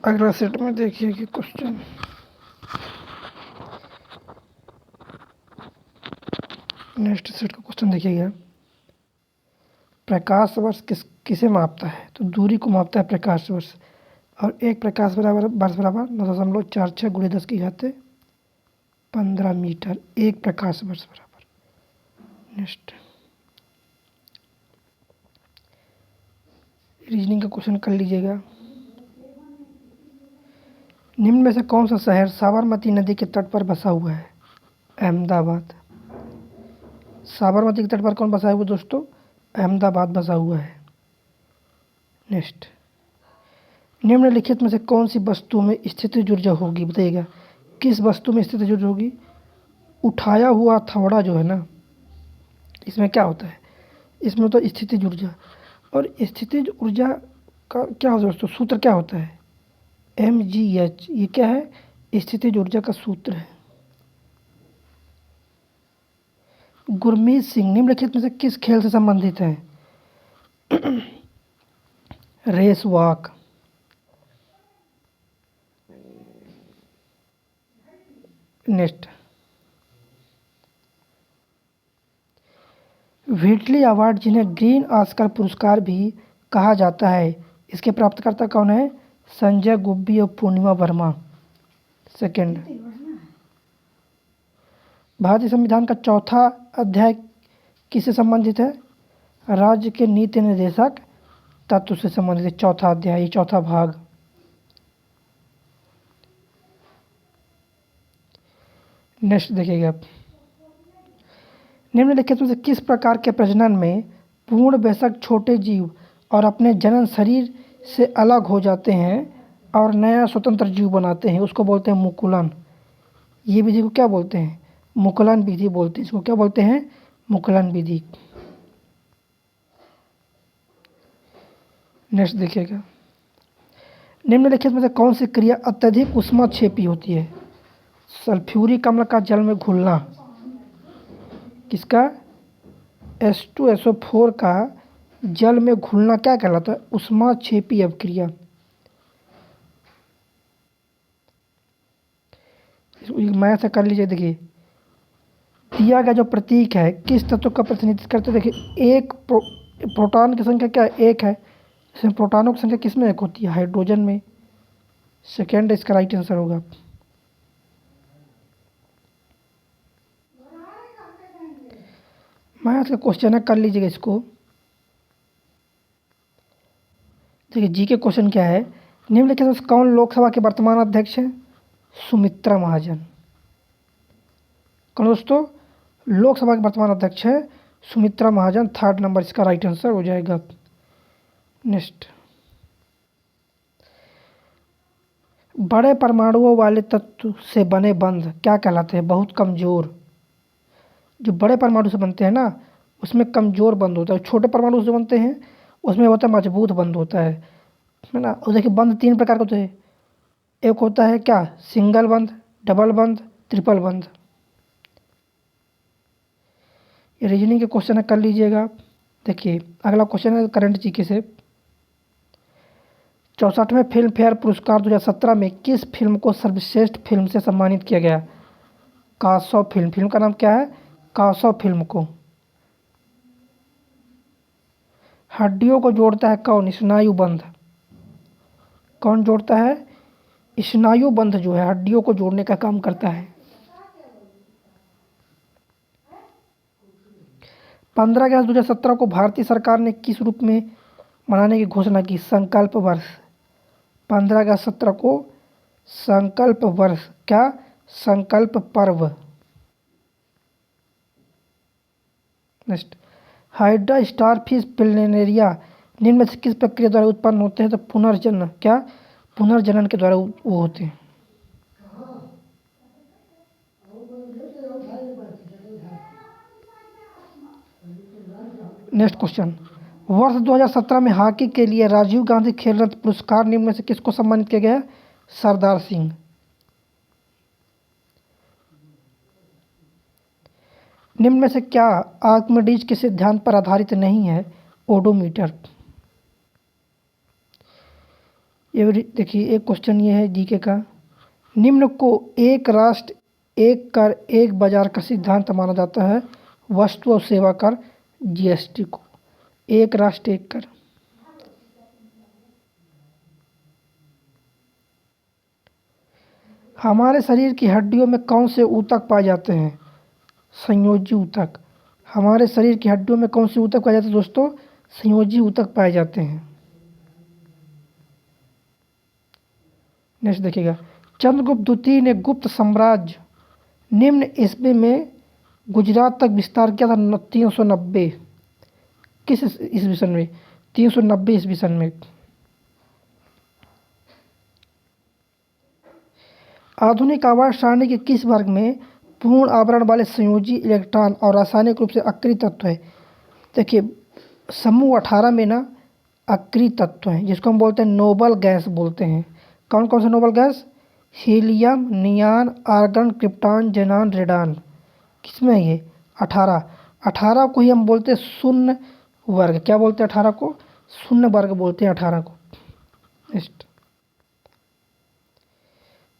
अगला सेट में देखिए कि क्वेश्चन नेक्स्ट सेट का क्वेश्चन देखिएगा। प्रकाश वर्ष किसे मापता है? तो दूरी को मापता है प्रकाश वर्ष। और एक प्रकाश बराबर वर्ष बराबर 9.46 गुणे 10⁻15 मीटर एक प्रकाश वर्ष बराबर। नेक्स्ट रीजनिंग का क्वेश्चन कर लीजिएगा। निम्न में से कौन सा शहर साबरमती नदी के तट पर बसा हुआ है? अहमदाबाद। साबरमती के तट पर कौन बसा हुआ है दोस्तों? अहमदाबाद बसा हुआ है। नेक्स्ट निम्नलिखित में से कौन सी वस्तु में स्थितिज ऊर्जा होगी? बताइएगा किस वस्तु में स्थितिज ऊर्जा होगी? उठाया हुआ हथौड़ा जो है ना, इसमें क्या होता है? इसमें तो स्थितिज ऊर्जा। और स्थितिज ऊर्जा का क्या होता है दोस्तों? सूत्र क्या होता है? mgh। ये क्या है? स्थितिज ऊर्जा का सूत्र है। गुरमीत सिंह निम्नलिखित में से किस खेल से संबंधित है? Race walk. Next Whitley award, जिन्हें ग्रीन ऑस्कर पुरस्कार भी कहा जाता है, इसके प्राप्तकर्ता कौन है? संजय गुब्बी और पूर्णिमा वर्मा। सेकंड भारतीय संविधान का चौथा अध्याय किससे संबंधित है? राज्य के नीति निर्देशक तत्व से संबंधित है चौथा अध्याय, चौथा भाग। नेक्स्ट देखिएगा। निम्नलिखित में से किस प्रकार के प्रजनन में पूर्ण वयस्क छोटे जीव और अपने जनन शरीर से अलग हो जाते हैं और नया स्वतंत्र जीव बनाते हैं, उसको बोलते हैं मुकुलन। ये विधि को क्या बोलते हैं? मुकुलन विधि बोलते हैं। इसको क्या बोलते हैं? मुकुलन विधि। नेक्स्ट देखिएगा। निम्नलिखित में से कौन सी क्रिया अत्यधिक ऊष्माक्षेपी होती है? सल्फ्यूरिक अम्ल का जल में घुलना। किसका? H2SO4 का जल में घुलना क्या कहलाता है? ऊष्माक्षेपी अभिक्रिया। मैं से कर लीजिए। देखिए दिया गया जो प्रतीक है किस तत्व का प्रतिनिधित्व करते हैं? देखिए एक प्रोटॉन की संख्या क्या है? एक है। इसमें प्रोटॉनों की संख्या किस में एक होती है? हाइड्रोजन में। सेकेंड इसका राइट आंसर होगा। मैथ का क्वेश्चन है, कर लीजिएगा इसको। देखिए जी के क्वेश्चन क्या है? निम्नलिखित में कौन लोकसभा के वर्तमान अध्यक्ष हैं? सुमित्रा महाजन। कौन दोस्तों? लोकसभा के वर्तमान अध्यक्ष है सुमित्रा महाजन। थर्ड नंबर इसका राइट आंसर हो जाएगा। नेक्स्ट बड़े परमाणुओं वाले तत्व से बने बंध क्या कहलाते हैं? बहुत कमजोर। जो बड़े परमाणु से बनते हैं ना उसमें कमजोर बंध होता है। छोटे परमाणु से बनते हैं उसमें होता है मजबूत बंध होता है ना। और देखिए बंध तीन प्रकार के होते हैं। एक होता है क्या? सिंगल बंध, डबल बंध, ट्रिपल बंध। ये रीजनिंग के क्वेश्चन है, कर लीजिएगा। देखिए अगला क्वेश्चन है करंट जीके से। 64वें फिल्म फेयर पुरस्कार 2017 में किस फिल्म को सर्वश्रेष्ठ फिल्म से सम्मानित किया गया? कासव फिल्म। फिल्म का नाम क्या है? कासव फिल्म को। हड्डियों को जोड़ता है कौन? स्नायुबंध। कौन जोड़ता है? स्नायुबंध जो है हड्डियों को जोड़ने का काम करता है। 15 अगस्त 2017 को भारतीय सरकार ने किस रूप में मनाने की घोषणा की? संकल्प वर्ष। 15 अगस्त 17 को संकल्प वर्ष। क्या? संकल्प पर्व। नेक्स्ट हाइड्रा स्टारफिश प्लेनेरिया निम्न में से किस प्रक्रिया द्वारा उत्पन्न होते हैं? तो पुनर्जनन। क्या? पुनर्जनन के द्वारा वो होते हैं। Next question. वर्ष 2017 में हॉकी के लिए राजीव गांधी खेल रत्न पुरस्कार निम्न में से किसको सम्मानित किया गया? सरदार सिंह। निम्न में से क्या आर्किमिडीज के सिद्धांत पर आधारित नहीं है? ओडोमीटर। देखिए एक क्वेश्चन ये है जीके का, निम्न को एक राष्ट्र एक कर एक बाजार का सिद्धांत माना जाता है, वस्तु और सेवा कर जीएसटी को। एक राष्ट्र एक कर। हमारे शरीर की हड्डियों में कौन से ऊतक पाए जाते हैं? संयोजी ऊतक। हमारे शरीर की हड्डियों में कौन से ऊतक पाए जाते हैं दोस्तों? संयोजी ऊतक पाए जाते हैं। नेक्स्ट देखिएगा, चंद्रगुप्त द्वितीय ने गुप्त साम्राज्य निम्न ईस्वी में गुजरात तक विस्तार किया था 390। किस ईस्वी सन में? 390 ईस्वी सन में। आधुनिक आवर्त सारणी के किस वर्ग में पूर्ण आवरण वाले संयोजी इलेक्ट्रॉन और रासायनिक रूप से अक्रिय तत्व है? देखिए समूह 18 में ना अक्रिय तत्व हैं जिसको हम बोलते हैं नोबल गैस बोलते हैं। कौन कौन से noble gas? Helium, neon, argon, krypton, xenon, radon. किसमें है ये? 18। 18 को ही हम बोलते हैं शून्य वर्ग। क्या बोलते हैं 18 को? शून्य वर्ग बोलते हैं 18 को। नेक्स्ट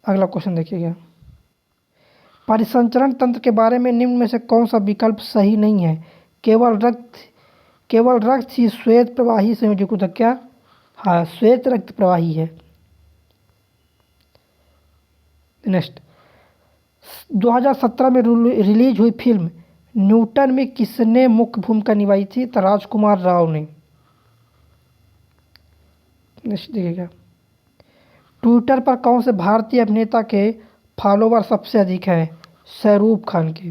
अगला क्वेश्चन देखिएगा, परिसंचरण तंत्र के बारे में निम्न में से कौन सा विकल्प सही नहीं है? केवल रक्त ही श्वेत प्रवाही संयोजक ऊतक। क्या? हाँ, श्वेत रक्त प्रवाही है। नेक्स्ट 2017 में रिलीज हुई फिल्म न्यूटन में किसने मुख्य भूमिका निभाई थी? तो राजकुमार राव ने। नेक्स्ट देखिएगा, ट्विटर पर कौन से भारतीय अभिनेता के फॉलोवर सबसे अधिक हैं? शाहरुख खान के।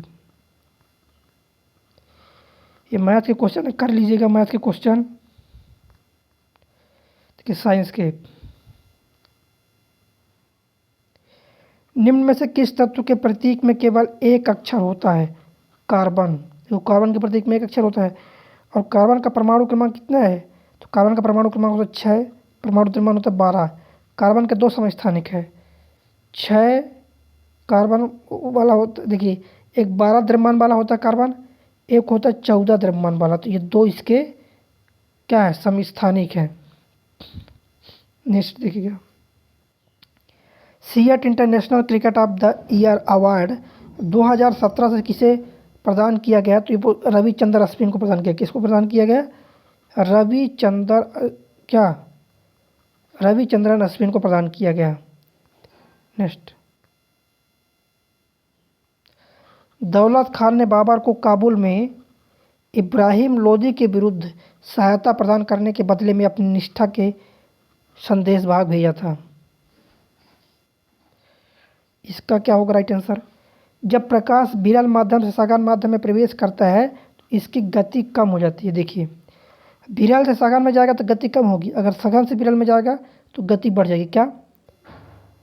ये मैथ के क्वेश्चन कर लीजिएगा, मैथ के क्वेश्चन। देखिए साइंस के, निम्न में से किस तत्व के प्रतीक में केवल एक अक्षर होता है? कार्बन। तो कार्बन के प्रतीक में एक अक्षर होता है। और कार्बन का परमाणु क्रमांक कितना है? तो कार्बन का परमाणु क्रमांक होता है 6, परमाणु द्रव्यमान होता है 12। कार्बन के 2 समस्थानिक है, 6 कार्बन वाला होता, देखिए एक 12 द्रव्यमान वाला होता है कार्बन, एक होता है 14 द्रव्यमान वाला। तो ये 2 इसके क्या है? समस्थानिक है। नेक्स्ट देखिएगा, CEAT international cricket of the year award 2017 से किसे प्रदान किया गया? तो ये रविचंद्र अश्विन को प्रदान किया। किसको प्रदान किया गया? रविचंद्रन अश्विन को प्रदान किया गया। नेक्स्ट, दौलत खान ने बाबर को काबुल में इब्राहिम लोदी के विरुद्ध सहायता प्रदान करने के बदले में अपनी निष्ठा के संदेश भाग भेजा था। इसका क्या होगा राइट आंसर? जब प्रकाश विरल माध्यम से सघन माध्यम में प्रवेश करता है तो इसकी गति कम हो जाती है। देखिए विरल से सघन में जाएगा तो गति कम होगी, अगर सघन से विरल में जाएगा तो गति बढ़ जाएगी। क्या?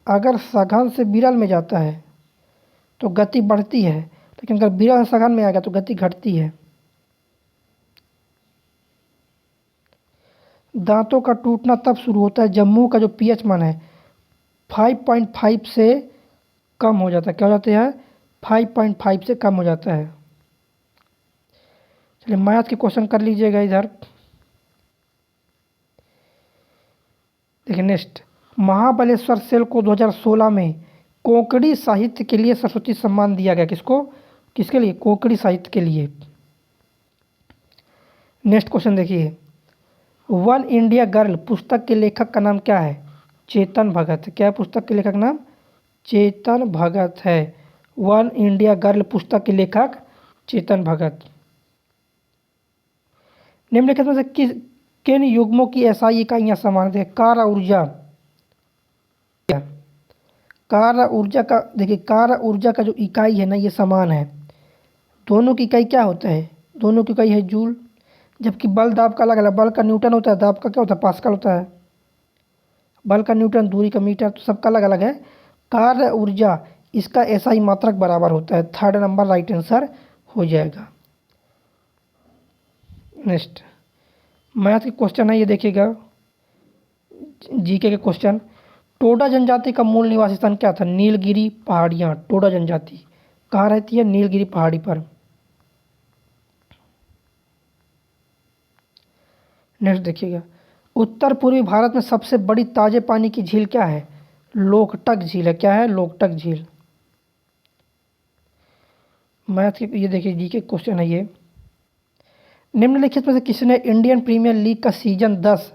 अगर सघन से विरल में जाता है तो गति बढ़ती है, लेकिन अगर विरल से सघन में आएगा तो गति घटती है। दांतों का टूटना तब शुरू होता है जब मुंह का जो पीएच मान है 5.5 से कम हो जाता है। क्या हो जाता है? 5.5 से कम हो जाता है। चलिए मैथ के क्वेश्चन कर लीजिएगा इधर। देखिए नेक्स्ट, महाबलेश्वर सेल को 2016 में कोंकणी साहित्य के लिए सरस्वती सम्मान दिया गया। किसको? किसके लिए? कोंकणी साहित्य के लिए। नेक्स्ट क्वेश्चन देखिए, वन इंडिया गर्ल पुस्तक के लेखक का नाम क्या है? चेतन भगत। क्या पुस्तक के लेखक नाम? चेतन भगत है। वन इंडिया गर्ल पुस्तक के लेखक चेतन भगत। निम्नलिखित में से किन युग्मों की एसआई इकाइयाँ समान है? कार्य ऊर्जा। कार्य ऊर्जा का, देखिए कार्य ऊर्जा का जो इकाई है ना ये समान है। दोनों की इकाई क्या होता है? दोनों की इकाई है जूल। जबकि बल दाब का अलग अलग, बल का न्यूटन होता है, दाब का क्या होता है? पास्कल होता है। बल का न्यूटन, दूरी का मीटर, तो सबका अलग अलग है। कार्य ऊर्जा इसका एसआई मात्रक बराबर होता है। 3rd नंबर राइट आंसर हो जाएगा। नेक्स्ट मैथ के क्वेश्चन है, ये देखिएगा जीके के क्वेश्चन। टोडा जनजाति का मूल निवास स्थान क्या था? नीलगिरी पहाड़ियाँ। टोडा जनजाति कहाँ रहती है? नीलगिरी पहाड़ी पर। नेक्स्ट देखिएगा, उत्तर पूर्वी भारत में सबसे बड़ी ताजे पानी की झील क्या है? लोकटक झील है। क्या है? लोकटक झील। मैथ के ये देखिए जी के क्वेश्चन है ये। निम्नलिखित में से किसने इंडियन प्रीमियर लीग का सीजन 10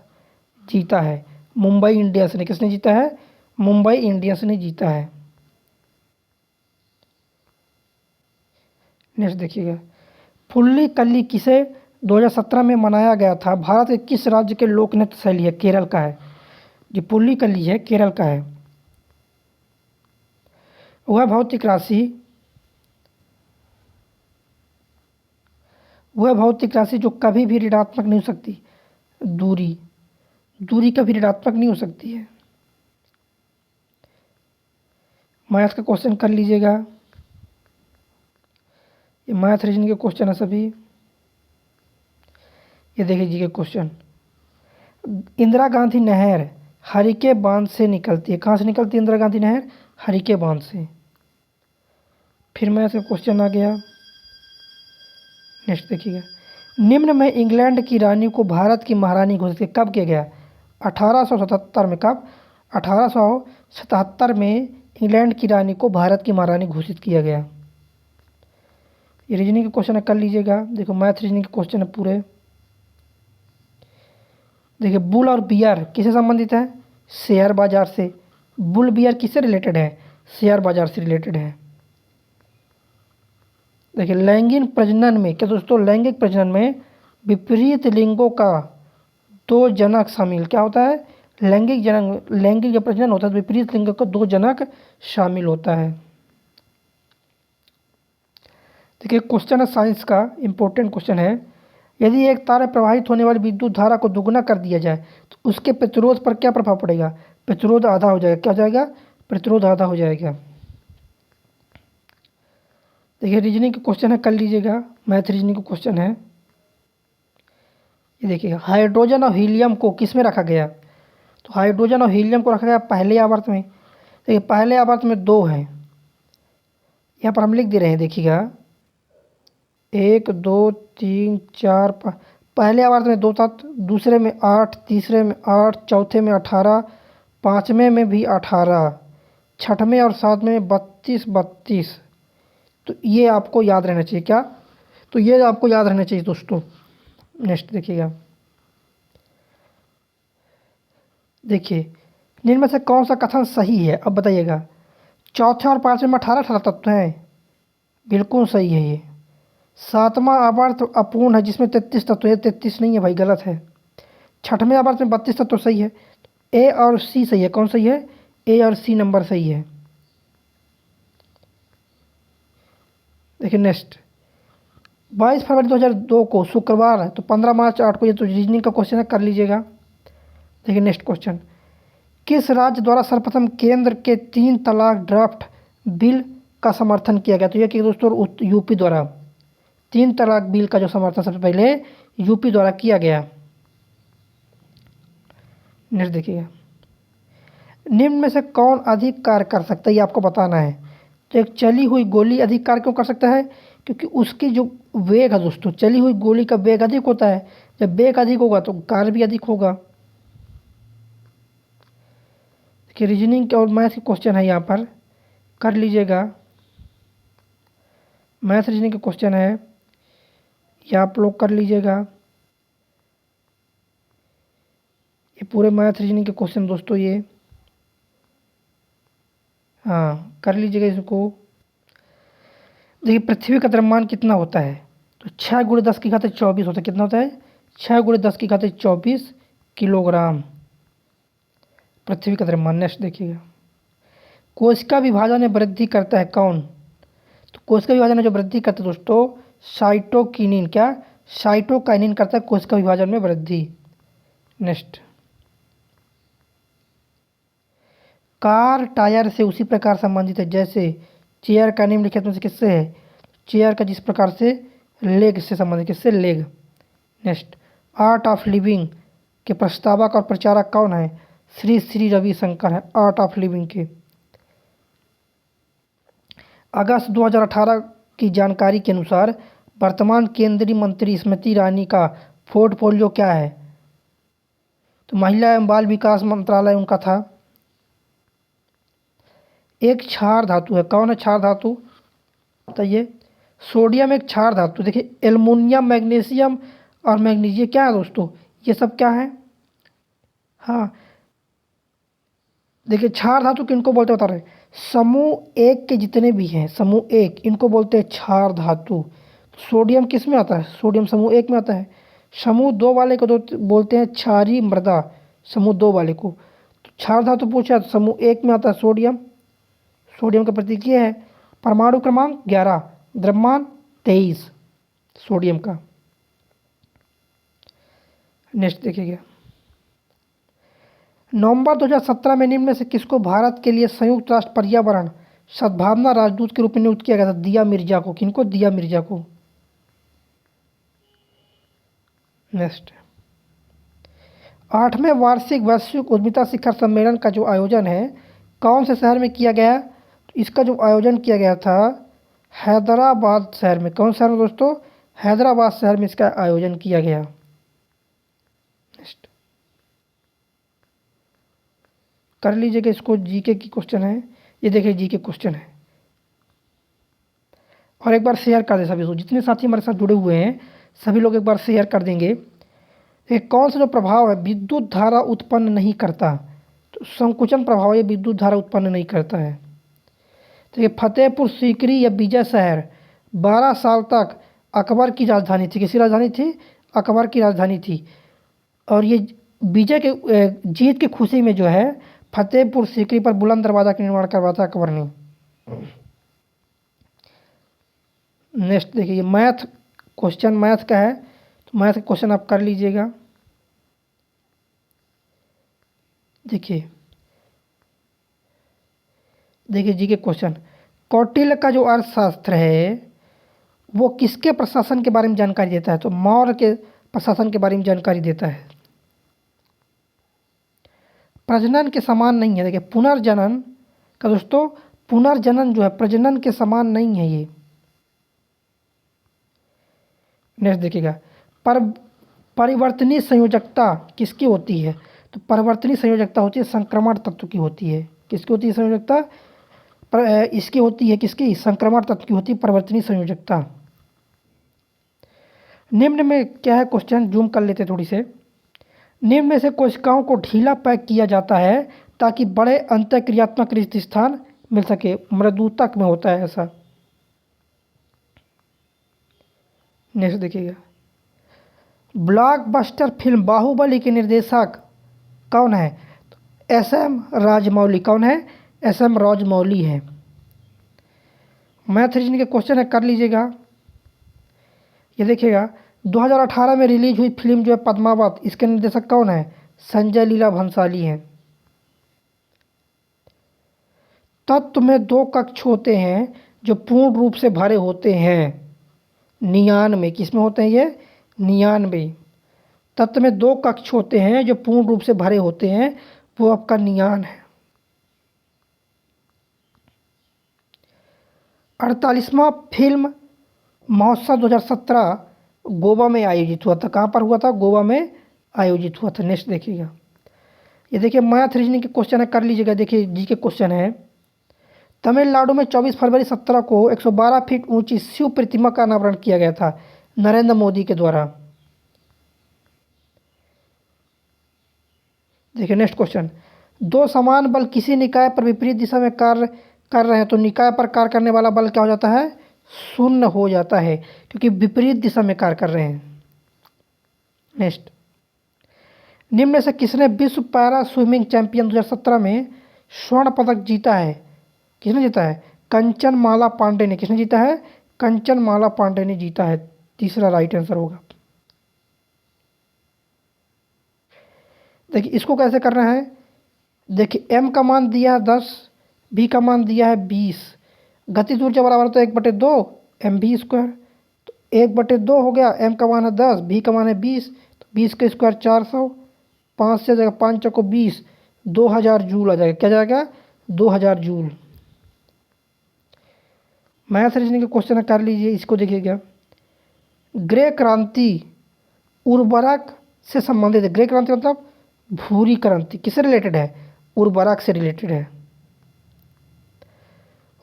जीता है? मुंबई इंडियंस ने। किसने जीता है? मुंबई इंडियंस ने जीता है। नेक्स्ट देखिएगा, फुल्ली कल्ली किसे 2017 में मनाया गया था? भारत के किस राज्य के लोक नृत्य शैली है? केरल का है। जो पुल्ली कल्ली है केरल का है। वह भौतिक राशि जो कभी भी ऋणात्मक नहीं हो सकती, दूरी कभी ऋणात्मक नहीं हो सकती है। मैथ का क्वेश्चन कर लीजिएगा, ये मैथ रीजनिंग के क्वेश्चन है सभी। ये देखिए जी के क्वेश्चन, इंदिरा गांधी नहर हरिके बांध से निकलती है। कहाँ से निकलती है इंदिरा गांधी नहर? हरिके बांध से। फिर मैथ का क्वेश्चन आ गया। नेक्स्ट देखिएगा, निम्न में इंग्लैंड की रानी को भारत की महारानी घोषित कब किया गया? 1877 में। कब? 1877 में इंग्लैंड की रानी को भारत की महारानी घोषित किया गया। ये रीजनिंग के क्वेश्चन है, कर लीजिएगा। देखो मैथ रीजनिंग के क्वेश्चन है पूरे। देखिए, बुल और बियर किससे संबंधित है? शेयर बाजार से। बुल बियर किससे रिलेटेड है? शेयर बाजार से रिलेटेड है। देखिए, लैंगिक प्रजनन में क्या दोस्तों? लैंगिक प्रजनन में विपरीत लिंगों का 2 जनक शामिल क्या होता है? लैंगिक जो प्रजनन होता है विपरीत लिंगों का 2 जनक शामिल होता है। देखिए, क्वेश्चन है साइंस का, इंपॉर्टेंट क्वेश्चन है। यदि एक तार में प्रवाहित होने वाली विद्युत धारा को दुगुना कर दिया जाए तो उसके प्रतिरोध पर क्या प्रभाव पड़ेगा? प्रतिरोध आधा हो जाएगा। क्या हो जाएगा? प्रतिरोध आधा हो जाएगा। देखिए, रीजनिंग का क्वेश्चन है, कर लीजिएगा। मैथ रीजनिंग का क्वेश्चन है। ये देखिए, हाइड्रोजन और हीलियम को किस में रखा गया? तो हाइड्रोजन और हीलियम को रखा गया पहले आवर्त में। देखिए, पहले आवर्त में 2 हैं, यहाँ पर हम लिख दे रहे हैं। देखिएगा, 1 2 3 4 पहले आवर्त में 2 था, दूसरे में 8, तीसरे में 8, चौथे में 18, पाँचवें में भी 18, छठवें और सातवें में 32। तो ये आपको याद रहना चाहिए। क्या? तो ये आपको याद रहना चाहिए दोस्तों। नेक्स्ट देखिएगा, देखिए निम्न में से कौन सा कथन सही है? अब बताइएगा। चौथे और पाँचवें में 18 तत्व हैं, बिल्कुल सही है ये। सातवां आवर्त अपूर्ण है जिसमें 33 तत्व है, 33 नहीं है भाई, गलत है। छठवें आवर्त में 32 तत्व सही है। ए और सी सही है। कौन सही है? ए और सी नंबर सही है। देखिए नेक्स्ट, 22 फरवरी 2002 को शुक्रवार है, तो 15 मार्च 8 को, ये तो रीजनिंग का क्वेश्चन है, कर लीजिएगा। देखिए नेक्स्ट क्वेश्चन, किस राज्य द्वारा सर्वप्रथम केंद्र के 3 तलाक ड्राफ्ट बिल का समर्थन किया गया? तो ये कि दोस्तों यूपी द्वारा 3 तलाक बिल का जो समर्थन सबसे पहले यूपी द्वारा किया गया। नेक्स्ट देखिएगा, निम्न में से कौन अधिक कार्य कर सकता है? ये आपको बताना है। तो एक चली हुई गोली अधिक कार्य क्यों कर सकता है? क्योंकि उसकी जो वेग है दोस्तों, चली हुई गोली का वेग अधिक होता है। जब वेग अधिक होगा तो कार्य भी अधिक होगा। देखिए, रीजनिंग और मैथ के क्वेश्चन है, यहाँ पर कर लीजिएगा। मैथ रीजनिंग के क्वेश्चन है, ये आप लोग कर लीजिएगा। ये पूरे मैथ रीजनिंग के क्वेश्चन दोस्तों ये, हाँ कर लीजिएगा इसको। देखिए, पृथ्वी का द्रव्यमान कितना होता है? तो 6 × 10⁻24 होता है। कितना होता है? 6 × 10⁻24 किलोग्राम पृथ्वी का द्रव्यमान। नेक्स्ट देखिएगा, कोशिका विभाजन में वृद्धि करता है कौन? तो कोशिका विभाजन में जो वृद्धि करता है दोस्तों, साइटोकिनिन। क्या? साइटोकाइनिन करता है कोशिका विभाजन में वृद्धि। नेक्स्ट, कार टायर से उसी प्रकार संबंधित है जैसे चेयर का निम्नलिखित में से किससे है? चेयर का जिस प्रकार से लेग से संबंधित। किससे? Leg. Next, art of living के प्रस्तावक और प्रचारक कौन है? श्री श्री रविशंकर है आर्ट ऑफ लिविंग के। अगस्त 2018 की जानकारी के अनुसार वर्तमान केंद्रीय मंत्री स्मृति ईरानी का पोर्टफोलियो क्या है? तो महिला एवं बाल विकास मंत्रालय उनका था। एक क्षार धातु है, कौन है क्षार धातु बताइए। सोडियम एक क्षार धातु। देखिए एल्युमिनियम, मैग्नीशियम और मैग्नीशियम क्या है दोस्तों, ये सब क्या है। हाँ देखिए क्षार धातु किनको बोलते हैं बता रहे हैं, समूह एक के जितने भी हैं, समूह एक, इनको बोलते हैं क्षार धातु। सोडियम किस में आता है, सोडियम समूह एक में आता है। समूह दो वाले को बोलते हैं क्षारीय मृदा, समूह दो वाले को। तो क्षार धातु पूछा तो समूह एक में आता है सोडियम। सोडियम का प्रतीक ये है, परमाणु क्रमांक 11, द्रव्यमान 23 सोडियम का। नेक्स्ट देखिएगा, नवंबर 2017 में निम्न में से किसको भारत के लिए संयुक्त राष्ट्र पर्यावरण सद्भावना राजदूत के रूप में नियुक्त किया गया था। दिया मिर्जा को। किनको, दिया मिर्जा को। नेक्स्ट, 8वें वार्षिक वैश्विक उद्यमिता शिखर सम्मेलन का जो आयोजन है कौन से शहर में किया गया। तो इसका जो आयोजन किया गया था हैदराबाद शहर में। कौन शहर में दोस्तों, हैदराबाद शहर में इसका आयोजन किया गया। नेक्स्ट कर लीजिएगा इसको, जीके की क्वेश्चन है ये, देखिए जीके क्वेश्चन है। और एक बार शेयर कर दे सभी, जितने साथी हमारे साथ जुड़े हुए हैं सभी लोग एक बार शेयर कर देंगे। एक कौन सा जो प्रभाव है विद्युत धारा उत्पन्न नहीं करता, तो संकुचन प्रभाव ये विद्युत धारा उत्पन्न नहीं करता है। तो ये फतेहपुर सीकरी या विजय शहर 12 साल तक अकबर की राजधानी थी। किसी राजधानी थी, अकबर की राजधानी थी। और ये विजय के जीत की खुशी में जो है फतेहपुर सीकरी पर बुलंद दरवाजा का निर्माण करवाया था अकबर ने। नेक्स्ट देखिए मैथ क्वेश्चन, मैथ का है तो मैथ क्वेश्चन आप कर लीजिएगा। देखिए जी के क्वेश्चन, कौटिल्य का जो अर्थशास्त्र है वो किसके प्रशासन के बारे में जानकारी देता है। तो मौर्य के प्रशासन के बारे में जानकारी देता है। प्रजनन के समान नहीं है। देखिए पुनर्जनन का दोस्तों, पुनर्जनन जो है प्रजनन के समान नहीं है ये। नेक्स्ट देखिएगा, परिवर्तनीय संयोजकता किसकी होती है। तो परिवर्तनीय संयोजकता होती है संक्रमण तत्व की होती है। किसकी होती है संयोजकता, इसकी होती है किसकी, संक्रमण तत्व की होती है परिवर्तनीय संयोजकता। निम्न में क्या है क्वेश्चन, जूम कर लेते थोड़ी से। निम्न में से कोशिकाओं को ढीला पैक किया जाता है ताकि बड़े अंतःक्रियात्मक रिक्त स्थान मिल सके। मृदुतक में होता है ऐसा। नेक्स्ट देखिएगा, ब्लॉकबस्टर फिल्म बाहुबली के निर्देशक कौन है। तो एस.एम. राजमौली। कौन है, एस.एम. राजमौली है। मैथ रीजनिंग के क्वेश्चन है, कर लीजिएगा। ये देखिएगा 2018 में रिलीज हुई फिल्म जो है पद्मावत, इसके निर्देशक कौन है, संजय लीला भंसाली हैं। तत्व में 2 कक्ष होते हैं जो पूर्ण रूप से भरे होते हैं 99। किस में होते हैं ये, 99। तत्व में 2 कक्ष होते हैं जो पूर्ण रूप से भरे होते हैं, वो आपका नियान है। 48वां फिल्म महोत्सव 2017 गोवा में आयोजित हुआ था। कहाँ पर हुआ था, गोवा में आयोजित हुआ था। नेक्स्ट देखिएगा, ये देखिए मैथ रीजनिंग के क्वेश्चन है, कर लीजिएगा। देखिए जी के क्वेश्चन है, तमिलनाडु में 24 फरवरी 17 को 112 फीट ऊंची शिव प्रतिमा का अनावरण किया गया था नरेंद्र मोदी के द्वारा। देखिए नेक्स्ट क्वेश्चन, 2 समान बल किसी निकाय पर विपरीत दिशा में कार्य कर रहे हैं तो निकाय पर कार्य करने वाला बल क्या हो जाता है, शून्य हो जाता है, क्योंकि विपरीत दिशा में कार्य कर रहे हैं। नेक्स्ट, निम्न में से किसने विश्व पैरा स्विमिंग चैंपियन 2017 में स्वर्ण पदक जीता है। किसने जीता है, कंचन माला पांडे ने। किसने जीता है, कंचन माला पांडे ने जीता है। तीसरा राइट आंसर होगा। देखिए इसको कैसे करना है, देखिए m का मान दिया है 10, b का मान दिया है 20, गतिज ऊर्जा बराबर तो 1/2 mv²। तो 1/2 हो गया, m का मान है 10, b का मान है 20, तो 20 का स्क्वायर 400, 5 से जाएगा 5 चौको 20, 2000 जूल आ जाएगा। क्या जाएगा, 2000 जूल। मैथ रीजनिंग के क्वेश्चन कर लीजिए। इसको देखिएगा, ग्रे क्रांति उर्वरक से संबंधित है। ग्रे क्रांति मतलब भूरी क्रांति किससे रिलेटेड है? उर्वरक से रिलेटेड है।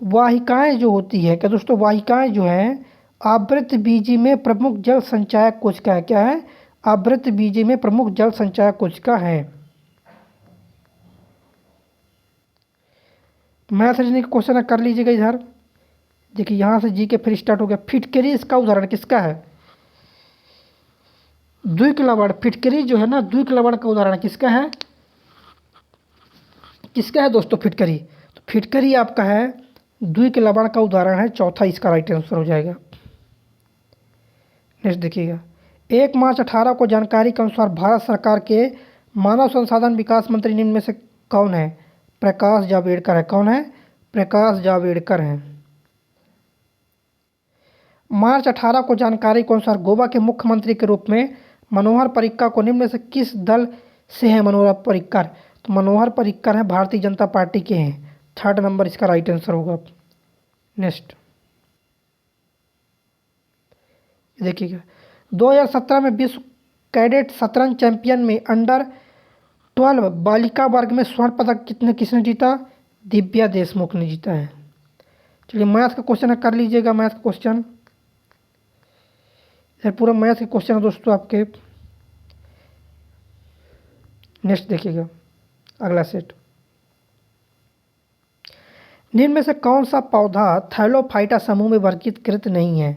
वाहिकाएं जो होती है, क्या दोस्तों, वाहिकाएं जो हैं आवृत बीजी में प्रमुख जल संचयक कोशिका है। क्या है? आवृत बीजी में प्रमुख जल संचयक कोशिका है। मैथ रीजनिंग का क्वेश्चन कर लीजिएगा इधर। देखिए यहाँ से जी के फिर स्टार्ट हो गया। फिटकरी इसका उदाहरण किसका है? द्विक लवण। फिटकरी जो है ना, द्विक लवण का उदाहरण किसका है? किसका है दोस्तों? फिटकरी। तो फिटकरी आपका है द्विक लवण का उदाहरण है। चौथा इसका राइट आंसर हो जाएगा। नेक्स्ट देखिएगा। 1 मार्च 18 को जानकारी के अनुसार भारत सरकार के मानव संसाधन विकास मंत्री निम्न में से कौन है? प्रकाश जावड़ेकर है। कौन है? प्रकाश जावड़ेकर हैं। मार्च 18 को जानकारी के अनुसार गोवा के मुख्यमंत्री के रूप में मनोहर पर्रिकर को निम्न में से किस दल से है? मनोहर पर्रिकर, तो मनोहर पर्रिकर है भारतीय जनता पार्टी के हैं। 3rd नंबर इसका राइट आंसर होगा। नेक्स्ट देखिएगा। 2017 में विश्व कैडेट शतरंज चैंपियन में अंडर 12 बालिका वर्ग में स्वर्ण पदक किसने जीता? दिव्या देशमुख ने जीता है। चलिए मैथ का क्वेश्चन है, कर लीजिएगा मैथ का क्वेश्चन। ये पूरा मैथ के क्वेश्चन है दोस्तों आपके। नेक्स्ट देखिएगा अगला सेट। निम्न में से कौन सा पौधा थैलोफाइटा समूह में वर्गीकृत नहीं है?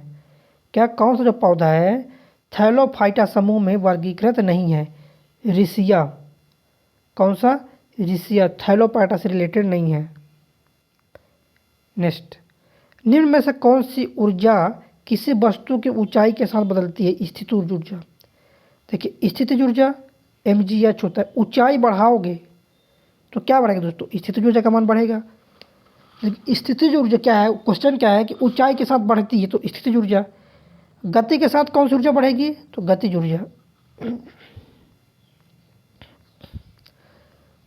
क्या कौन सा जो पौधा है थैलोफाइटा समूह में वर्गीकृत नहीं है? रिसिया। कौन सा? रिसिया थैलोफाइटा से रिलेटेड नहीं है। नेक्स्ट, निम्न में से कौन सी ऊर्जा किसी वस्तु की ऊंचाई के साथ बदलती है? स्थितिज ऊर्जा। देखिए स्थितिज ऊर्जा mgh होता है। ऊंचाई बढ़ाओगे तो क्या बढ़ेगा दोस्तों? स्थितिज ऊर्जा का मान बढ़ेगा। स्थितिज ऊर्जा क्या है? क्वेश्चन क्या है कि ऊंचाई के साथ बढ़ती है तो स्थितिज ऊर्जा। गति के साथ कौन सी ऊर्जा बढ़ेगी? तो गतिज ऊर्जा।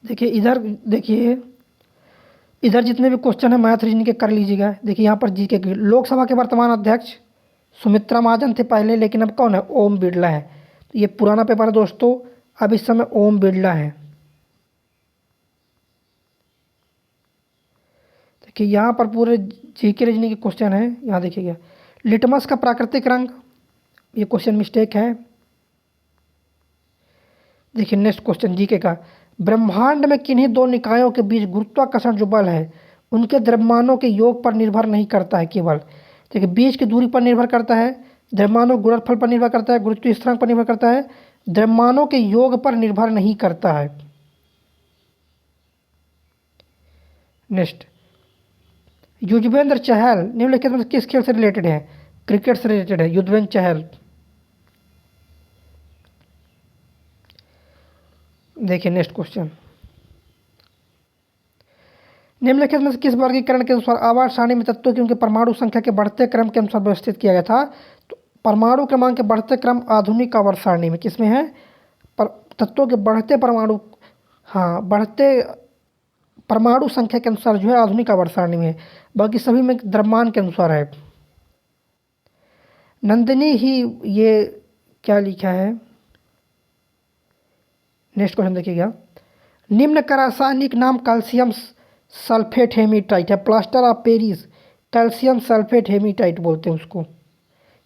देखिए इधर, देखिए इधर जितने भी क्वेश्चन है मैथ रीजनिंग के कर लीजिएगा। देखिए यहाँ पर जी के लोकसभा के वर्तमान अध्यक्ष सुमित्रा महाजन थे पहले, लेकिन अब कौन है? ओम बिरला है। तो ये पुराना पेपर है दोस्तों, अब इस समय ओम बिरला है। देखिए यहाँ पर पूरे जी के रीजनिंग के क्वेश्चन है। यहाँ देखिएगा लिटमस का प्राकृतिक रंग, ये क्वेश्चन मिस्टेक है। देखिए नेक्स्ट क्वेश्चन जीके का, ब्रह्मांड में किन्हीं दो निकायों के बीच गुरुत्वाकर्षण जो बल है उनके द्रव्यमानों के योग पर निर्भर नहीं करता है केवल। देखिए बीच की दूरी पर निर्भर करता है, द्रव्यमानों गुणनफल पर निर्भर करता है, गुरुत्व स्थिरांक पर निर्भर करता है, द्रव्यमानों के योग पर निर्भर नहीं करता है। नेक्स्ट, युजवेंद्र चहल निम्नलिखित में किस खेल से रिलेटेड है? क्रिकेट से रिलेटेड है युजवेंद्र चहल। देखिए नेक्स्ट क्वेश्चन, निम्नलिखित में से किस वर्गीकरण के अनुसार आवर्त सारणी में तत्वों की उनके परमाणु संख्या के बढ़ते क्रम के अनुसार व्यवस्थित किया गया था? तो परमाणु क्रमांक के बढ़ते क्रम आधुनिक आवर्त सारणी में किसमें है? पर तत्वों के बढ़ते परमाणु, हाँ बढ़ते परमाणु संख्या के अनुसार जो है आधुनिक आवर्त सारणी में है, बाकी सभी में द्रव्यमान के अनुसार है। नंदिनी ही ये क्या लिखा है? नेक्स्ट क्वेश्चन देखिएगा, निम्न का रासायनिक नाम कैल्शियम सल्फेट हेमीटाइट है। Plaster of Paris calcium sulphate hemihydrate बोलते हैं उसको।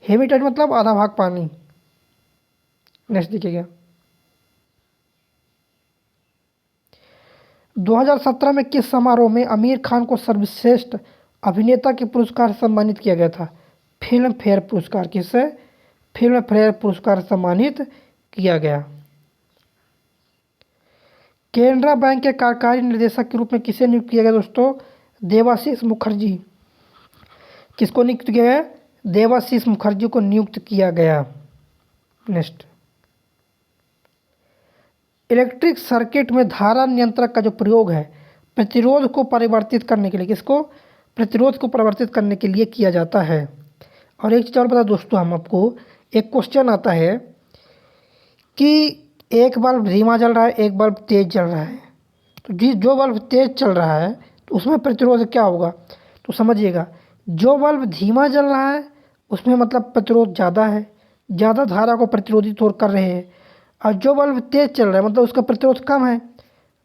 हेमीटाइट मतलब आधा भाग पानी। नेक्स्ट देखिएगा, 2017 में किस समारोह में आमिर खान को सर्वश्रेष्ठ अभिनेता के पुरस्कार से सम्मानित किया गया था? फिल्म फेयर पुरस्कार। किससे? फिल्म फेयर पुरस्कार सम्मानित किया गया। केनरा बैंक के कार्यकारी निदेशक के रूप में किसे नियुक्त किया गया दोस्तों? देवाशीष मुखर्जी। किसको नियुक्त किया गया? देवाशीष मुखर्जी को नियुक्त किया गया। नेक्स्ट, इलेक्ट्रिक सर्किट में धारा नियंत्रक का जो प्रयोग है प्रतिरोध को परिवर्तित करने के लिए, किसको? प्रतिरोध को परिवर्तित करने के लिए किया जाता है। और एक चीज़ और बता दोस्तों, हम आपको एक क्वेश्चन आता है कि एक बल्ब धीमा जल रहा है, एक बल्ब तेज जल रहा है, तो जो बल्ब तेज चल रहा है तो उसमें प्रतिरोध क्या होगा? तो समझिएगा, जो बल्ब धीमा जल रहा है उसमें मतलब प्रतिरोध ज़्यादा है, ज़्यादा धारा को प्रतिरोधित और कर रहे हैं, और जो बल्ब तेज चल रहा है मतलब उसका प्रतिरोध कम है।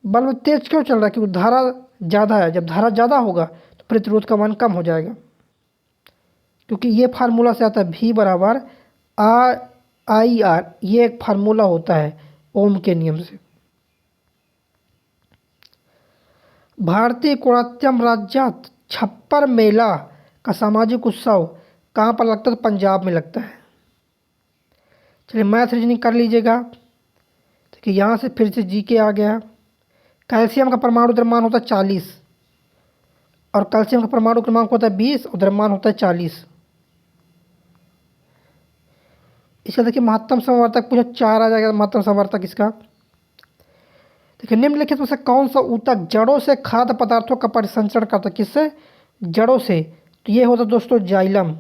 बल्ब तेज क्यों चल रहा है? क्योंकि धारा ज़्यादा है। जब धारा ज़्यादा होगा तो प्रतिरोध का मान कम हो जाएगा। क्योंकि ये फार्मूला से आता है V बराबर IR, ये एक फार्मूला होता है ओम के नियम से। भारतीय कोणात्यम राज्यात छप्पर मेला का सामाजिक उत्सव कहाँ पर लगता है? तो पंजाब में लगता है। चलिए मैथ रीजनिंग कर लीजिएगा। देखिए यहाँ से फिर से जीके आ गया। कैल्शियम का परमाणु द्रव्यमान होता है 40 और कैल्शियम का परमाणु क्रमांक होता है 20 और द्रव्यमान होता है 40। इसका देखिए महत्तम समवर्तक पूछा 4 आ जाएगा महत्तम समवर्तक इसका। देखिए निम्नलिखित में से कौन सा ऊतक जड़ों से खाद्य पदार्थों का परिसंचरण करता है? किससे? जड़ों से। तो ये होता है दोस्तों जाइलम।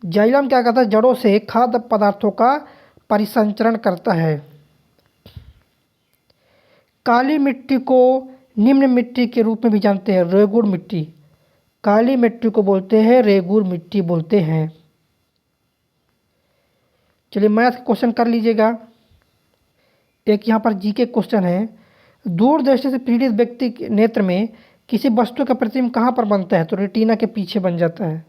जाइलम क्या करता है? जड़ों से खाद्य पदार्थों का परिसंचरण करता है। काली मिट्टी को निम्न मिट्टी के रूप में भी जानते हैं, रेगुड़ मिट्टी। काली मिट्टी को बोलते हैं रेगुड़ मिट्टी बोलते हैं। चलिए मैथ क्वेश्चन कर लीजिएगा। एक यहाँ पर जीके क्वेश्चन है, दूर दृष्टि से पीड़ित व्यक्ति के नेत्र में किसी वस्तु का प्रतिबिंब कहाँ पर बनता है? तो रेटिना के पीछे बन जाता है।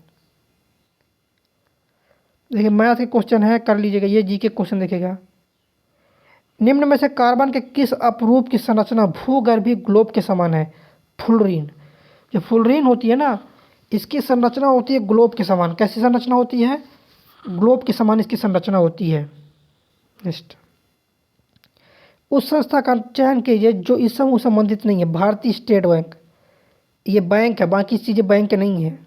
देखिए मैथ के क्वेश्चन है, कर लीजिएगा। ये जीके क्वेश्चन देखिएगा। निम्न में से कार्बन के किस अपरूप की संरचना भूगर्भीय ग्लोब के समान है? फुलरीन। जो फुलरीन होती है ना, इसकी संरचना होती है ग्लोब के समान। कैसी संरचना होती है? ग्लोब के समान इसकी संरचना होती है। नेक्स्ट, उस संस्था का चयन कीजिए जो इस समूह संबंधित नहीं है। भारतीय स्टेट बैंक, ये बैंक है, बाकी चीज़ें बैंक नहीं है।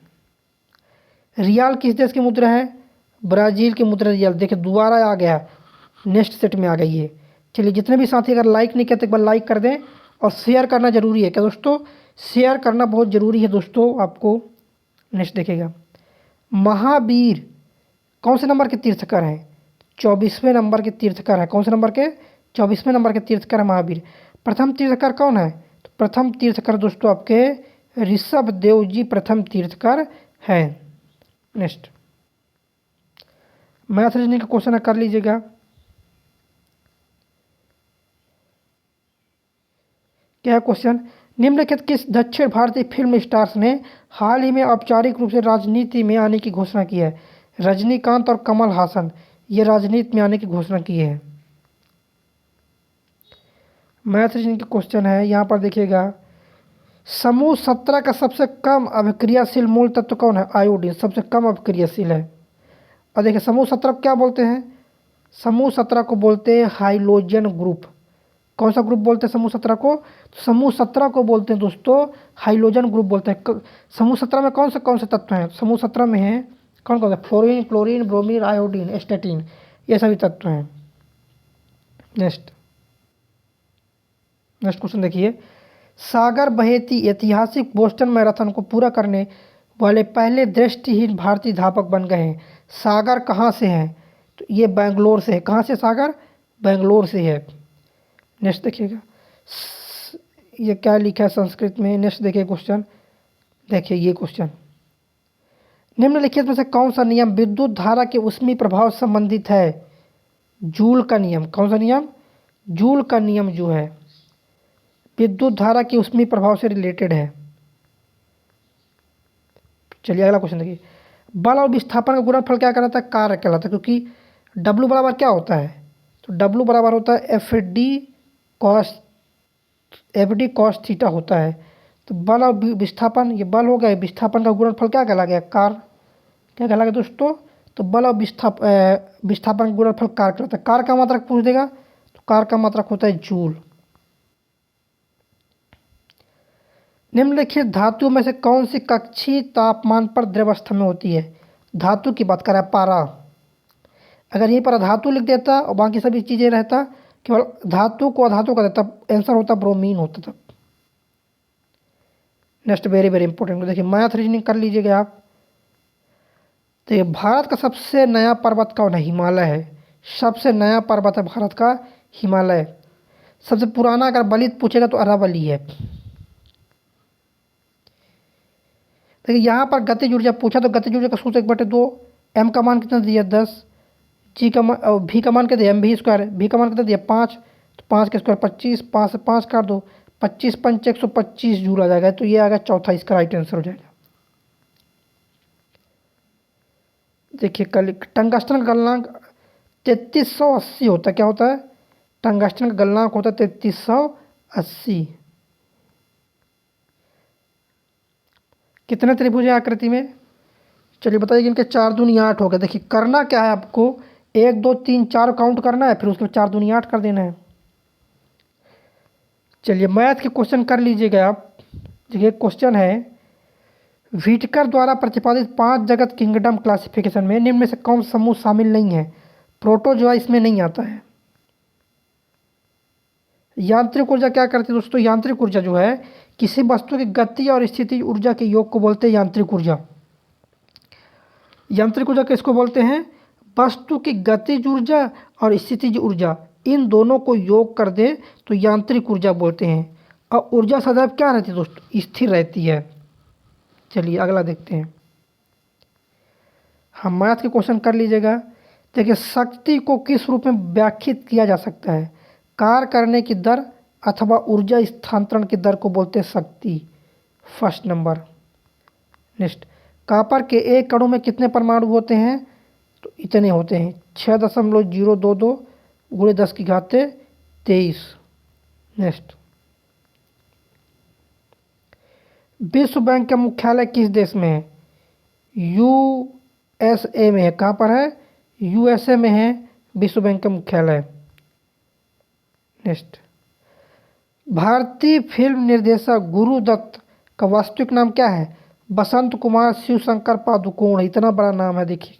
रियाल किस देश की मुद्रा है? ब्राज़ील की मुद्रा रियाल। देखिए दोबारा आ गया, नेक्स्ट सेट में आ गई है। चलिए जितने भी साथी अगर लाइक नहीं करते एक बार लाइक कर दें और शेयर करना ज़रूरी है। क्या दोस्तों? शेयर करना बहुत ज़रूरी है दोस्तों आपको। नेक्स्ट देखिएगा, महावीर कौन से नंबर के तीर्थकर हैं? 24वें नंबर के तीर्थकर हैं। कौन से नंबर के? 24वें नंबर के तीर्थकर है महावीर। प्रथम तीर्थकर कौन है? तो प्रथम तीर्थकर दोस्तों आपके ऋषभ देव जी प्रथम तीर्थकर हैं। नेक्स्ट, मैथ रीजनिंग का क्वेश्चन कर लीजिएगा। क्या है क्वेश्चन? निम्नलिखित किस दक्षिण भारतीय फिल्म स्टार्स ने हाल ही में औपचारिक रूप से राजनीति में आने की घोषणा की है? रजनीकांत और कमल हासन, ये राजनीति में आने की घोषणा की है। मैथ रीजनिंग का क्वेश्चन है, यहाँ पर देखिएगा। समूह 17 का सबसे कम अभिक्रियाशील मूल तत्व कौन है? आयोडीन सबसे कम अभिक्रियाशील है। और देखिए समूह 17 को क्या बोलते हैं? समूह 17 को बोलते हैं हाइलोजन ग्रुप। कौन सा ग्रुप बोलते हैं समूह 17 को? तो समूह 17 को बोलते हैं दोस्तों हाइलोजन ग्रुप बोलते हैं। समूह 17 में कौन से तत्व हैं? समूह 17 में है कौन कौन सा? फ्लोरीन, क्लोरीन, ब्रोमीन, आयोडीन, एस्टेटिन, ये सभी तत्व हैं। नेक्स्ट क्वेश्चन देखिए, सागर बहेती ऐतिहासिक बोस्टन मैराथन को पूरा करने वाले पहले दृष्टिहीन भारतीय धावक बन गए हैं। सागर कहाँ से हैं? तो ये बेंगलोर से है। कहाँ से सागर? बेंगलोर से है। नेक्स्ट देखिएगा, ये क्या लिखा है संस्कृत में। नेक्स्ट देखिए क्वेश्चन, देखिए ये क्वेश्चन, निम्नलिखित में से कौन सा नियम विद्युत धारा के ऊष्मीय प्रभाव से संबंधित है? जूल का नियम। कौन सा नियम? जूल का नियम जो है विद्युत धारा के ऊष्मीय प्रभाव से रिलेटेड है। चलिए अगला क्वेश्चन देखिए, बल और विस्थापन का गुणनफल क्या कहलाता है? कार्य कहलाता है। क्योंकि W बराबर क्या होता है? तो W बराबर होता है एफ डी कॉस थीटा होता है। तो बल और विस्थापन, ये बल हो गया, विस्थापन का गुणनफल क्या कहला गया? कार्य। क्या कहला गया दोस्तों? तो बल और विस्थापन का गुणनफल कार्य कहलाता है। कार्य का मात्रक पूछ देगा तो कार्य का मात्रक होता है जूल। निम्नलिखित धातु में से कौन सी कक्षीय तापमान पर द्रवस्था में होती है? धातु की बात कर रहा है, पारा। अगर यहीं पर धातु लिख देता और बाकी सभी चीज़ें रहता, केवल धातु को अधातु का देता, आंसर होता ब्रोमीन होता था। नेक्स्ट वेरी वेरी इंपॉर्टेंट, देखिए मैथ रीजनिंग कर लीजिएगा आप। तो ये भारत का सबसे नया पर्वत कौन है? हिमालय है। सबसे नया पर्वत है भारत का हिमालय। सबसे पुराना अगर बलित पूछेगा तो अरावली है। देखिए यहाँ पर गतिज ऊर्जा पूछा तो गतिज ऊर्जा का सूत्र 1/2, m का मान कितना दिया 10, जी का मान भी का मान कितना दिया, mv², भी का मान कितना दिया 5, तो 5 का स्क्वायर 25, 5 से 5 काट दो, 25 पंच 125 जूल आ जाएगा। तो ये आ गया चौथा, इसका राइट आंसर हो जाएगा। देखिए कल टंगस्टन का गलनांक 3380 होता है। क्या होता है? टंगस्टन का गलनांक होता है 3380। कितने त्रिभुज हैं आकृति में? चलिए बताइए कि इनके 4 दूनी 8 हो गए। देखिए करना क्या है आपको, 1 2 3 4 काउंट करना है, फिर उसके बाद 4 दूनी 8 कर देना है। चलिए मैथ के क्वेश्चन कर लीजिएगा आप। देखिए क्वेश्चन है, व्हिटकर द्वारा प्रतिपादित 5 जगत किंगडम क्लासिफिकेशन में निम्न में से कौन समूह शामिल नहीं है? प्रोटोजोआ इसमें नहीं आता है। यांत्रिक ऊर्जा क्या करती है दोस्तों? यांत्रिक ऊर्जा जो है किसी वस्तु की गति और स्थिति ऊर्जा के योग को बोलते हैं यांत्रिक ऊर्जा। यांत्रिक ऊर्जा किसको बोलते हैं? वस्तु की गतिज ऊर्जा और स्थितिज ऊर्जा, इन दोनों को योग कर दे तो यांत्रिक ऊर्जा बोलते हैं। और ऊर्जा सदैव क्या रहती है दोस्तों? स्थिर रहती है। चलिए अगला देखते हैं। हम मैथ के क्वेश्चन कर लीजिएगा। देखिए शक्ति को किस रूप में व्याख्यात किया जा सकता है? कार्य करने की दर अथवा ऊर्जा स्थानांतरण की दर को बोलते हैं शक्ति। First number. नेक्स्ट, कॉपर के एक कणों में कितने परमाणु होते हैं? तो इतने होते हैं 6.022 गुणे 10⁻23। नेक्स्ट, विश्व बैंक का मुख्यालय किस देश में है? यूएसए में है। कहाँ पर है? यूएसए में है विश्व बैंक का मुख्यालय। नेक्स्ट, भारतीय फिल्म निर्देशक गुरु दत्त का वास्तविक नाम क्या है? बसंत कुमार शिवशंकर पादुकोण। इतना बड़ा नाम है। देखिए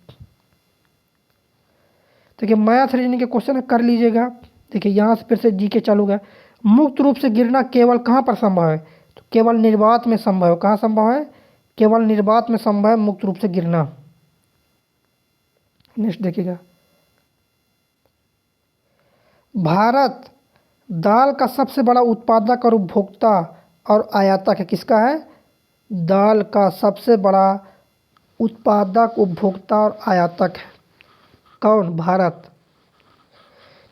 मैथ रीजनिंग के क्वेश्चन कर लीजिएगा। देखिए यहाँ से फिर से जीके चालू है। मुक्त रूप से गिरना केवल कहाँ पर संभव है? तो केवल निर्वात में संभव है। कहाँ संभव है? केवल निर्वात में संभव है मुक्त रूप से गिरना। नेक्स्ट देखिएगा, भारत दाल का सबसे बड़ा उत्पादक और उपभोक्ता और आयातक है। किसका है? दाल का सबसे बड़ा उत्पादक, उपभोक्ता और आयातक है कौन? भारत।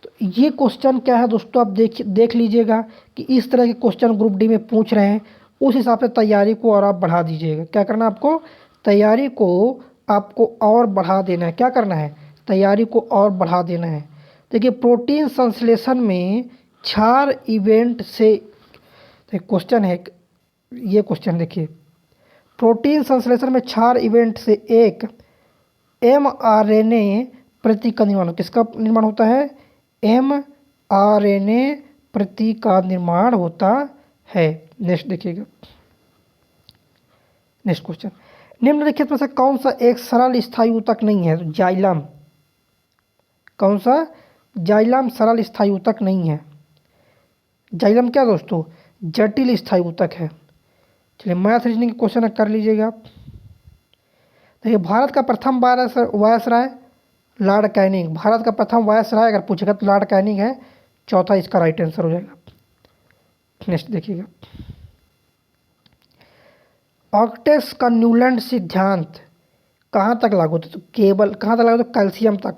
तो ये क्वेश्चन क्या है दोस्तों, आप देख लीजिएगा कि इस तरह के क्वेश्चन ग्रुप डी में पूछ रहे हैं। उस हिसाब से तैयारी को और आप बढ़ा दीजिएगा। क्या करना है आपको? तैयारी को आपको और बढ़ा देना है। क्या करना है? तैयारी को और बढ़ा देना है। देखिए प्रोटीन संश्लेषण में क्षार इवेंट से क्वेश्चन है। ये क्वेश्चन देखिए, प्रोटीन संश्लेषण में क्षार इवेंट से एक mRNA प्रतीक का निर्माण। किसका निर्माण होता है? mRNA प्रतीक का निर्माण होता है। नेक्स्ट देखिएगा, नेक्स्ट क्वेश्चन, निम्नलिखित में से कौन सा एक सरल स्थायी ऊतक नहीं है? तो जाइलम। कौन सा? जाइलम सरल स्थायी ऊतक नहीं है। जाइलम क्या दोस्तों? जटिल स्थायी ऊतक है। चलिए मैथ रीजनिंग के क्वेश्चन कर लीजिएगा। देखिए भारत का प्रथम वायसराय लॉर्ड कैनिंग। भारत का प्रथम वायसराय अगर पूछेगा तो लॉर्ड कैनिंग है। चौथा इसका राइट आंसर हो जाएगा। नेक्स्ट देखिएगा, ऑक्टेट्स का न्यूलैंड सिद्धांत कहाँ तक लागू होता है? तो केवल कहाँ तक लागू होता है? कैल्शियम तक।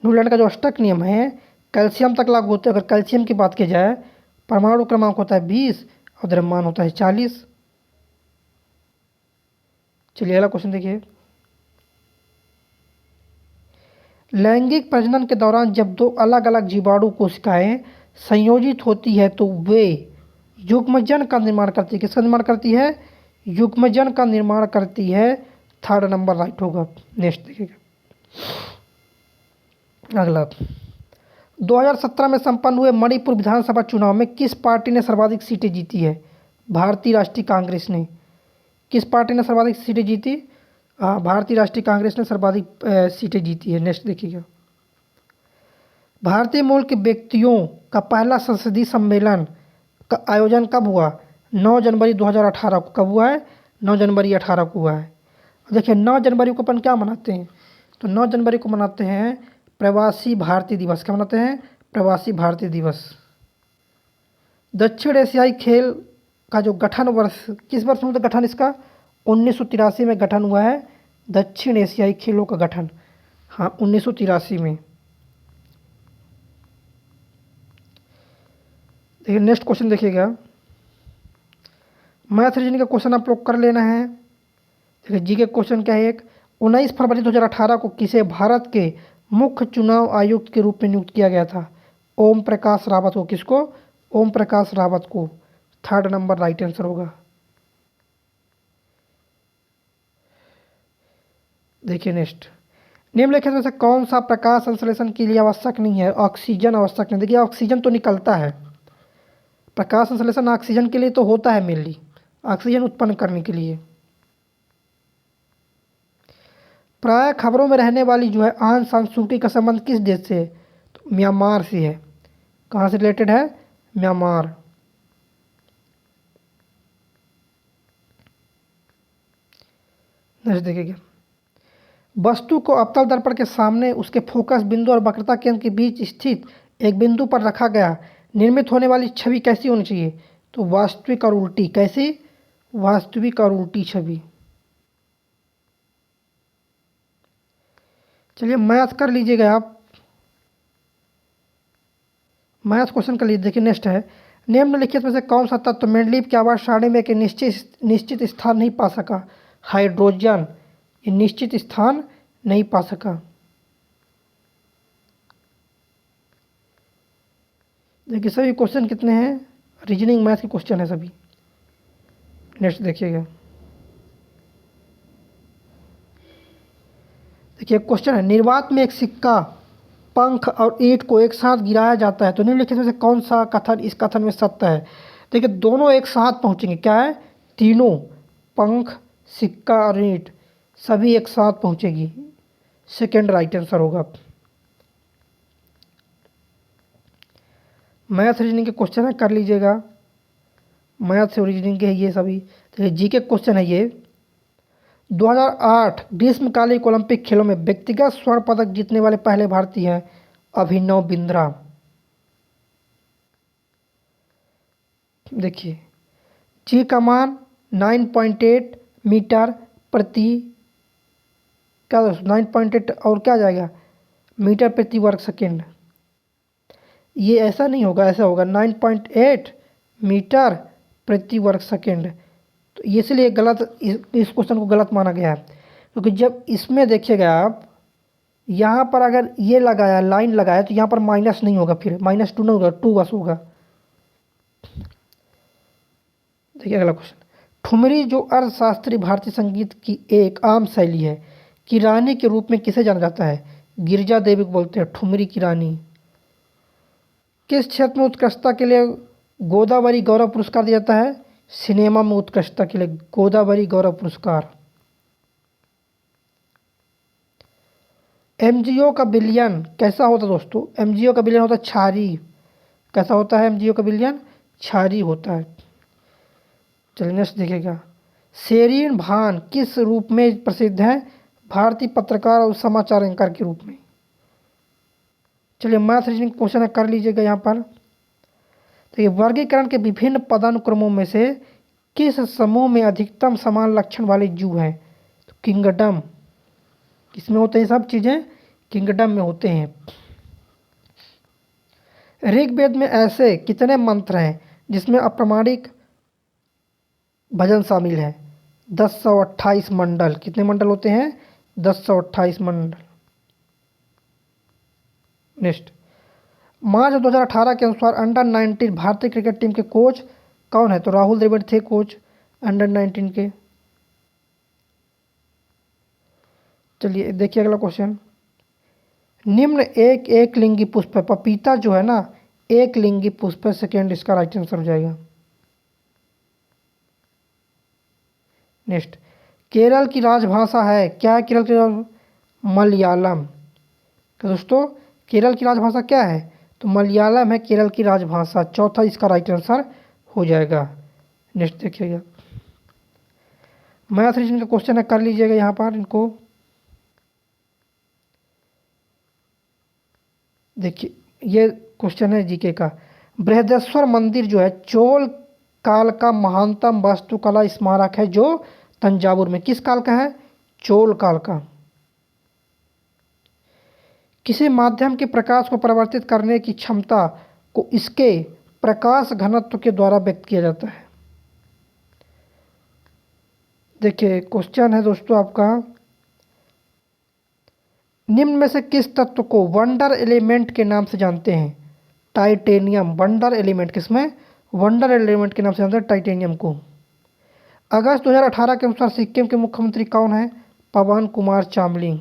न्यूलैंड का जो अष्टक नियम है कैल्शियम तक लागू होता है। अगर कैल्शियम की बात की जाए, परमाणु क्रमांक होता है 20 और द्रव्यमान होता है 40। चलिए अगला क्वेश्चन देखिए, लैंगिक प्रजनन के दौरान जब दो अलग अलग जीवाणु कोशिकाएं संयोजित होती है तो वे युग्मजन का निर्माण करती है। किसका निर्माण करती है? युग्मजन का निर्माण करती है। थर्ड नंबर राइट होगा। नेक्स्ट देखिएगा, अगला 2017 में संपन्न हुए मणिपुर विधानसभा चुनाव में किस पार्टी ने सर्वाधिक सीटें जीती है? भारतीय राष्ट्रीय कांग्रेस ने। किस पार्टी ने सर्वाधिक सीटें जीती? भारतीय राष्ट्रीय कांग्रेस ने सर्वाधिक सीटें जीती है। नेक्स्ट देखिएगा, भारतीय मूल के व्यक्तियों का पहला संसदीय सम्मेलन का आयोजन कब हुआ? 9 जनवरी 2018 को। कब हुआ है? 9 जनवरी 18 को हुआ है। देखिए 9 जनवरी को अपन क्या मनाते हैं? तो 9 जनवरी को मनाते हैं प्रवासी भारतीय दिवस। क्या मनाते हैं? प्रवासी भारतीय दिवस। दक्षिण एशियाई खेल का जो गठन वर्ष किस वर्ष में गठन इसका? 1983 में गठन हुआ है दक्षिण एशियाई खेलों का गठन। हाँ 1983 में। देखिए नेक्स्ट क्वेश्चन देखिएगा, मैथ रीजनिंग का क्वेश्चन आप लोग कर लेना है। देखिए जी के क्वेश्चन क्या है, एक 19 फरवरी 2018 को किसे भारत के मुख्य चुनाव आयुक्त के रूप में नियुक्त किया गया था? ओम प्रकाश रावत को। किसको? ओम प्रकाश रावत को। थर्ड नंबर राइट आंसर होगा। देखिए नेक्स्ट, निम्नलिखित में से कौन सा प्रकाश संश्लेषण के लिए आवश्यक नहीं है? ऑक्सीजन आवश्यक नहीं। देखिए ऑक्सीजन तो निकलता है, प्रकाश संश्लेषण ऑक्सीजन के लिए तो होता है, मेनली ऑक्सीजन उत्पन्न करने के लिए। प्राय खबरों में रहने वाली जो है आन सान सू की का संबंध किस देश से है? तो म्यांमार से है। कहाँ से रिलेटेड है? म्यांमार। नेक्स्ट देखिएगा, वस्तु को अवतल दर्पण के सामने उसके फोकस बिंदु और वक्रता केंद्र के बीच स्थित एक बिंदु पर रखा गया, निर्मित होने वाली छवि कैसी होनी चाहिए? तो वास्तविक और उल्टी। कैसी? वास्तविक और उल्टी छवि। चलिए मैथ कर लीजिएगा आप, मैथ क्वेश्चन कर लीजिए। देखिए नेक्स्ट है, निम्नलिखित में से कौन सा तत्व मेंडलीव की आवाज सारणी में एक निश्चित स्थान नहीं पा सका? हाइड्रोजन। ये निश्चित स्थान नहीं पा सका। देखिए सभी क्वेश्चन कितने हैं? रीजनिंग मैथ के क्वेश्चन है सभी। नेक्स्ट देखिएगा, देखिए क्वेश्चन है, निर्वात में एक सिक्का, पंख और ईंट को एक साथ गिराया जाता है, तो निम्नलिखित में से कौन सा कथन इस कथन में सत्य है? देखिए दोनों एक साथ पहुंचेंगे। क्या है? तीनों, पंख, सिक्का और ईंट सभी एक साथ पहुंचेगी। सेकेंड राइट आंसर होगा। मैथ रीजनिंग के क्वेश्चन है, कर लीजिएगा। मैथ से रीजनिंग के है ये सभी। तो जी के क्वेश्चन है ये, 2008 ग्रीष्मकालीन ओलंपिक खेलों में व्यक्तिगत स्वर्ण पदक जीतने वाले पहले भारतीय हैं अभिनव बिंद्रा। देखिए जी का मान 9.8 मीटर प्रति, क्या दोस्तों 9.8 और क्या जाएगा? मीटर प्रति वर्ग सेकेंड। ये ऐसा नहीं होगा, ऐसा होगा 9.8 मीटर प्रति वर्ग सेकेंड। तो इसलिए गलत, इस क्वेश्चन को गलत माना गया है, क्योंकि जब इसमें देखिएगा आप, यहाँ पर अगर ये लगाया, लाइन लगाया, तो यहाँ पर माइनस नहीं होगा, फिर -2 नहीं होगा, 2 बस होगा। देखिए अगला क्वेश्चन, ठुमरी जो अर्थशास्त्रीय भारतीय संगीत की एक आम शैली है, की रानी के रूप में किसे जाना जाता है? गिरिजा देवी को बोलते हैं ठुमरी की रानी। किस क्षेत्र में उत्कृष्टता के लिए गोदावरी गौरव पुरस्कार दिया जाता है? सिनेमा में उत्कृष्टता के लिए गोदावरी गौरव पुरस्कार। एमजीओ का विलयन कैसा होता है दोस्तों? एमजीओ का विलयन होता है क्षारीय। कैसा होता है एमजीओ का विलयन? क्षारीय होता है। चलिए नेक्स्ट देखिएगा, शेरीन भान किस रूप में प्रसिद्ध है? भारतीय पत्रकार और समाचार एंकर के रूप में। चलिए मैथ रीजनिंग क्वेश्चन है, कर लीजिएगा यहाँ पर। तो ये वर्गीकरण के विभिन्न पदानुक्रमों में से किस समूह में अधिकतम समान लक्षण वाले जीव हैं? तो किंगडम। किसमें होते हैं सब चीज़ें? किंगडम में होते हैं। ऋग्वेद में ऐसे कितने मंत्र हैं जिसमें अप्रामाणिक भजन शामिल है? 1028 मंडल। कितने मंडल होते हैं? 1028 मंडल। नेक्स्ट, मार्च 2018 के अनुसार अंडर-19 भारतीय क्रिकेट टीम के कोच कौन है? तो राहुल द्रविड़ थे कोच अंडर-19 के। चलिए देखिए अगला क्वेश्चन, निम्न एक एक लिंगी पुष्प है, पपीता जो है ना एक लिंगी पुष्प है। सेकेंड इसका राइट आंसर हो जाएगा। नेक्स्ट, केरल की राजभाषा है, क्या है केरल की? मलयालम। तो दोस्तों केरल की राजभाषा क्या है? तो मलयालम है केरल की राजभाषा। चौथा इसका राइट आंसर हो जाएगा। नेक्स्ट देखिएगा, मैथ रीजनिंग का क्वेश्चन है, कर लीजिएगा यहाँ पर इनको। देखिए ये क्वेश्चन है जीके का, बृहदेश्वर मंदिर जो है चोल काल का महानतम वास्तुकला स्मारक है जो तंजावुर में। किस काल का है? चोल काल का। किसी माध्यम के प्रकाश को परावर्तित करने की क्षमता को इसके प्रकाश घनत्व के द्वारा व्यक्त किया जाता है। देखिए क्वेश्चन है दोस्तों आपका, निम्न में से किस तत्व को वंडर एलिमेंट के नाम से जानते हैं? टाइटेनियम। वंडर एलिमेंट किसमें? वंडर एलिमेंट के नाम से जानते हैं टाइटेनियम को। अगस्त 2018 के अनुसार सिक्किम के मुख्यमंत्री कौन है? पवन कुमार चामलिंग।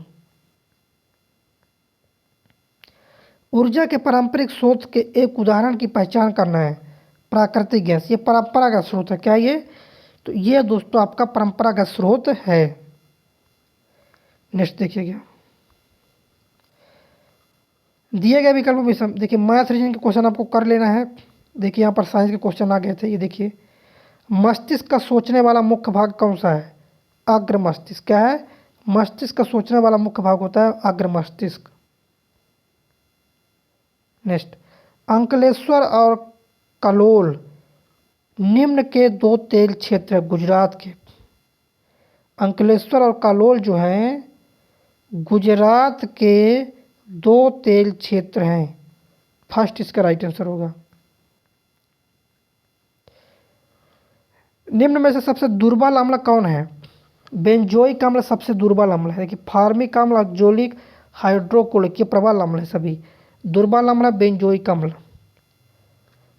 ऊर्जा के पारंपरिक स्रोत के एक उदाहरण की पहचान करना है। प्राकृतिक गैस, ये परंपरागत स्रोत है। क्या ये? तो ये दोस्तों आपका परंपरागत स्रोत है। नेक्स्ट देखिएगा, दिए गए विकल्पों में देखिए मैथ रीजनिंग के क्वेश्चन आपको कर लेना है। देखिए यहाँ पर साइंस के क्वेश्चन आ गए थे। ये देखिए, मस्तिष्क का सोचने वाला मुख्य भाग कौन सा है? अग्र मस्तिष्क। क्या है? मस्तिष्क का सोचने वाला मुख्य भाग होता है अग्र मस्तिष्क। नेक्स्ट, अंकलेश्वर और कलोल निम्न के दो तेल क्षेत्र है गुजरात के। अंकलेश्वर और कलोल जो हैं गुजरात के दो तेल क्षेत्र हैं। फर्स्ट इसका राइट आंसर होगा। निम्न में से सबसे दुर्बल अम्ल कौन है? बेंजोइक अम्ल सबसे दुर्बल अम्ल है। देखिए फार्मिक अम्ल, अक्जोलिक, हाइड्रोक्लोरिक, ये प्रबल अम्ल है सभी। दुर्बल अम्ल बेंजोइक अम्ल।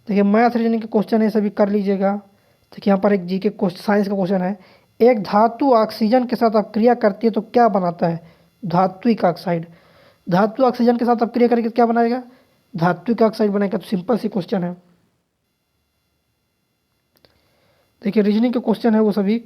देखिए मैथ रीजनिंग के क्वेश्चन है, सभी कर लीजिएगा। देखिए यहाँ पर एक जी के साइंस का क्वेश्चन है, एक धातु ऑक्सीजन के साथ अपक्रिया करती है तो क्या बनाता है? धात्विक ऑक्साइड। धातु ऑक्सीजन के साथ अपक्रिया करेगी तो क्या बनाएगा? धात्विक ऑक्साइड बनेगा। तो सिंपल सी क्वेश्चन है। देखिए रीजनिंग के क्वेश्चन है वो सभी।